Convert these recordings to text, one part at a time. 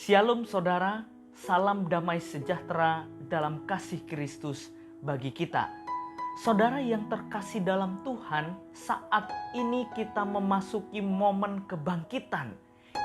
Shalom saudara, salam damai sejahtera dalam kasih Kristus bagi kita. Saudara yang terkasih dalam Tuhan, saat ini kita memasuki momen kebangkitan.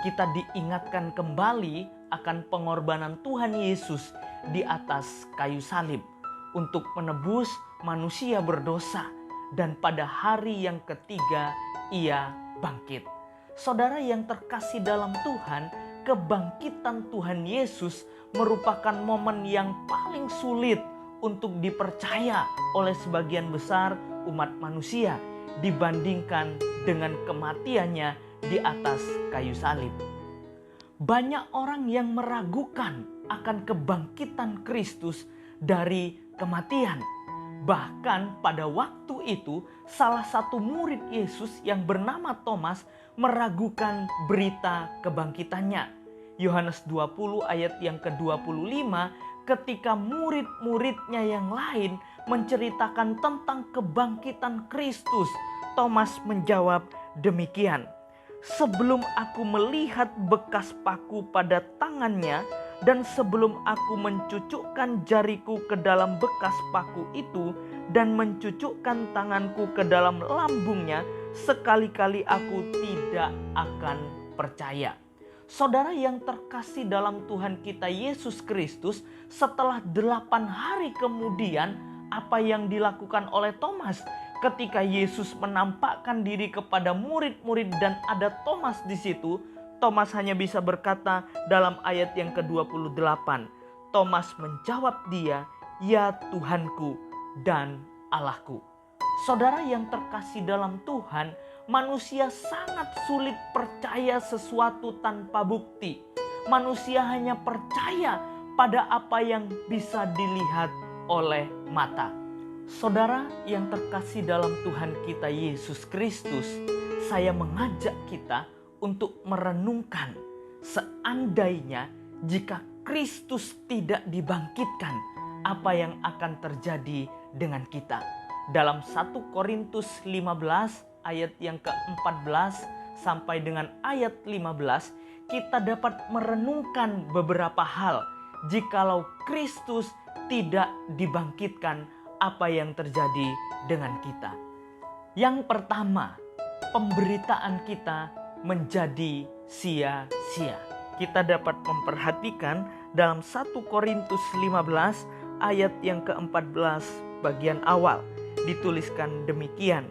Kita diingatkan kembali akan pengorbanan Tuhan Yesus di atas kayu salib untuk menebus manusia berdosa, dan pada hari yang ketiga ia bangkit. Saudara yang terkasih dalam Tuhan, kebangkitan Tuhan Yesus merupakan momen yang paling sulit untuk dipercaya oleh sebagian besar umat manusia dibandingkan dengan kematiannya di atas kayu salib. Banyak orang yang meragukan akan kebangkitan Kristus dari kematian. Bahkan pada waktu itu salah satu murid Yesus yang bernama Thomas meragukan berita kebangkitannya. Yohanes 20 ayat yang ke-25, ketika murid-muridnya yang lain menceritakan tentang kebangkitan Kristus, Thomas menjawab demikian, "Sebelum aku melihat bekas paku pada tangannya, dan sebelum aku mencucukkan jariku ke dalam bekas paku itu dan mencucukkan tanganku ke dalam lambungnya, sekali-kali aku tidak akan percaya." Saudara yang terkasih dalam Tuhan kita Yesus Kristus, setelah 8 hari kemudian, apa yang dilakukan oleh Thomas ketika Yesus menampakkan diri kepada murid-murid dan ada Thomas di situ? Thomas hanya bisa berkata dalam ayat yang ke-28. Thomas menjawab dia, "Ya Tuhanku dan Allahku." Saudara yang terkasih dalam Tuhan, manusia sangat sulit percaya sesuatu tanpa bukti. Manusia hanya percaya pada apa yang bisa dilihat oleh mata. Saudara yang terkasih dalam Tuhan kita Yesus Kristus, saya mengajak kita untuk merenungkan, seandainya jika Kristus tidak dibangkitkan, apa yang akan terjadi dengan kita. Dalam 1 Korintus 15 ayat yang ke-14 sampai dengan ayat 15, kita dapat merenungkan beberapa hal. Jikalau Kristus tidak dibangkitkan, apa yang terjadi dengan kita? Yang pertama, pemberitaan kita menjadi sia-sia. Kita dapat memperhatikan dalam 1 Korintus 15 ayat yang ke-14 bagian awal. Dituliskan demikian,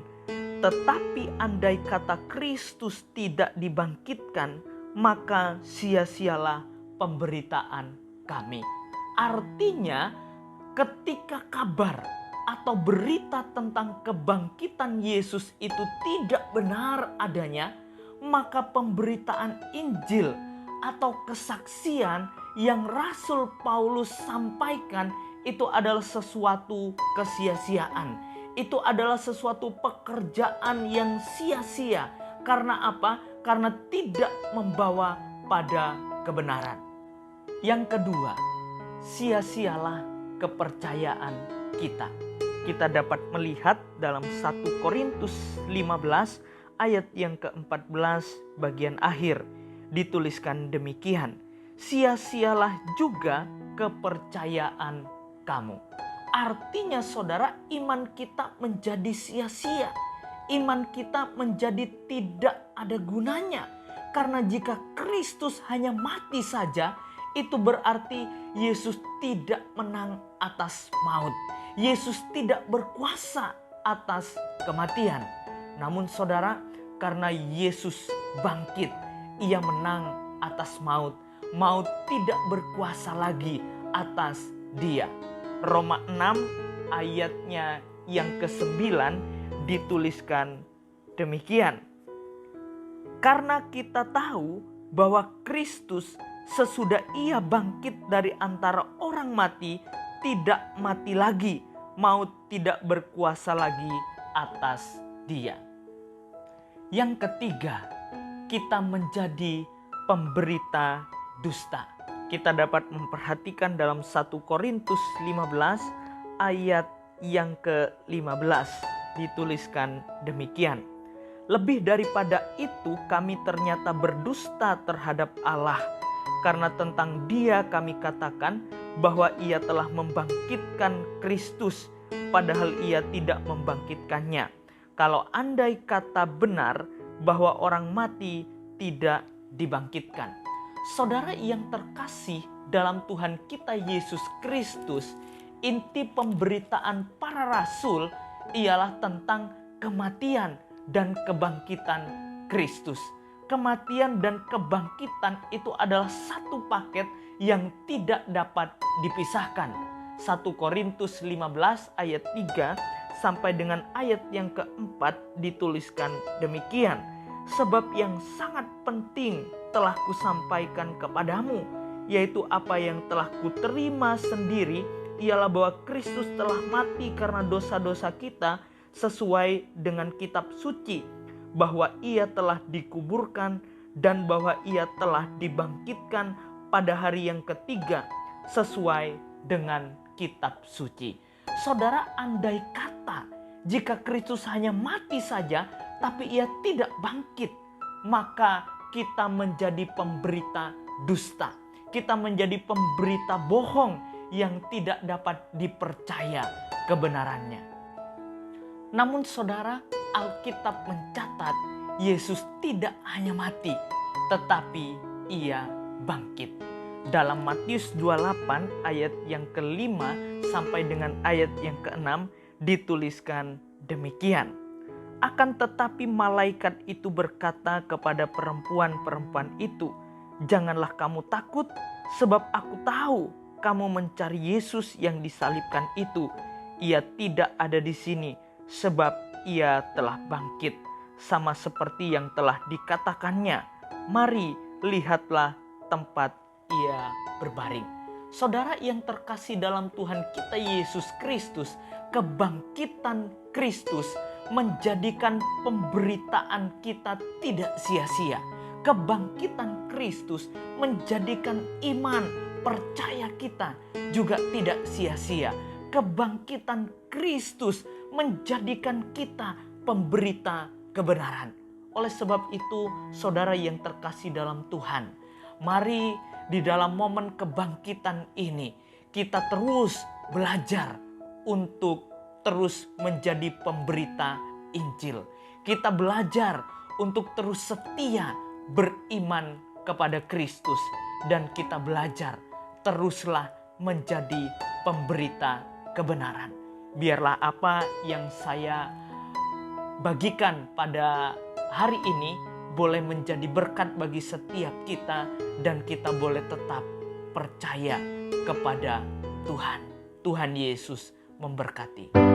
"Tetapi andai kata Kristus tidak dibangkitkan, maka sia-sialah pemberitaan kami." Artinya, ketika kabar atau berita tentang kebangkitan Yesus itu tidak benar adanya, maka pemberitaan Injil atau kesaksian yang Rasul Paulus sampaikan itu adalah sesuatu kesia-siaan. Itu adalah sesuatu pekerjaan yang sia-sia. Karena apa? Karena tidak membawa pada kebenaran. Yang kedua, sia-sialah kepercayaan kita. Kita dapat melihat dalam 1 Korintus 15 ayat yang ke-14 bagian akhir. Dituliskan demikian, "Sia-sialah juga kepercayaan kamu." Artinya saudara, iman kita menjadi sia-sia. Iman kita menjadi tidak ada gunanya. Karena jika Kristus hanya mati saja, itu berarti Yesus tidak menang atas maut. Yesus tidak berkuasa atas kematian. Namun saudara, karena Yesus bangkit, ia menang atas maut. Maut tidak berkuasa lagi atas dia. Roma 6 ayatnya yang ke-9 dituliskan demikian, "Karena kita tahu bahwa Kristus sesudah ia bangkit dari antara orang mati, tidak mati lagi, maut tidak berkuasa lagi atas dia." Yang ketiga, kita menjadi pemberita dusta. Kita dapat memperhatikan dalam 1 Korintus 15 ayat yang ke-15. Dituliskan demikian, "Lebih daripada itu kami ternyata berdusta terhadap Allah, karena tentang Dia kami katakan bahwa Ia telah membangkitkan Kristus, padahal Ia tidak membangkitkannya. Kalau andai kata benar bahwa orang mati tidak dibangkitkan. Saudara yang terkasih dalam Tuhan kita Yesus Kristus, inti pemberitaan para rasul ialah tentang kematian dan kebangkitan Kristus. Kematian dan kebangkitan itu adalah satu paket yang tidak dapat dipisahkan. 1 Korintus 15 ayat 3 sampai dengan ayat yang keempat dituliskan demikian. Sebab yang sangat penting telah kusampaikan kepadamu, yaitu apa yang telah kuterima sendiri, ialah bahwa Kristus telah mati karena dosa-dosa kita sesuai dengan kitab suci, bahwa Ia telah dikuburkan dan bahwa Ia telah dibangkitkan pada hari yang ketiga sesuai dengan kitab suci. Saudara, andai kata jika Kristus hanya mati saja tapi Ia tidak bangkit, maka kita menjadi pemberita dusta. Kita menjadi pemberita bohong yang tidak dapat dipercaya kebenarannya. Namun saudara, Alkitab mencatat Yesus tidak hanya mati, tetapi Ia bangkit. Dalam Matius 28 ayat yang kelima sampai dengan ayat yang keenam dituliskan demikian. Akan tetapi malaikat itu berkata kepada perempuan-perempuan itu, "Janganlah kamu takut, sebab aku tahu kamu mencari Yesus yang disalibkan itu. Ia tidak ada di sini, sebab Ia telah bangkit, sama seperti yang telah dikatakannya. Mari, lihatlah tempat Ia berbaring." Saudara yang terkasih dalam Tuhan kita Yesus Kristus, kebangkitan Kristus menjadikan pemberitaan kita tidak sia-sia. Kebangkitan Kristus menjadikan iman, percaya kita juga tidak sia-sia. Kebangkitan Kristus menjadikan kita pemberita kebenaran. Oleh sebab itu, saudara yang terkasih dalam Tuhan, mari di dalam momen kebangkitan ini kita terus belajar untuk terus menjadi pemberita Injil. Kita belajar untuk terus setia beriman kepada Kristus, dan kita belajar teruslah menjadi pemberita kebenaran. Biarlah apa yang saya bagikan pada hari ini boleh menjadi berkat bagi setiap kita, dan kita boleh tetap percaya kepada Tuhan. Tuhan Yesus memberkati.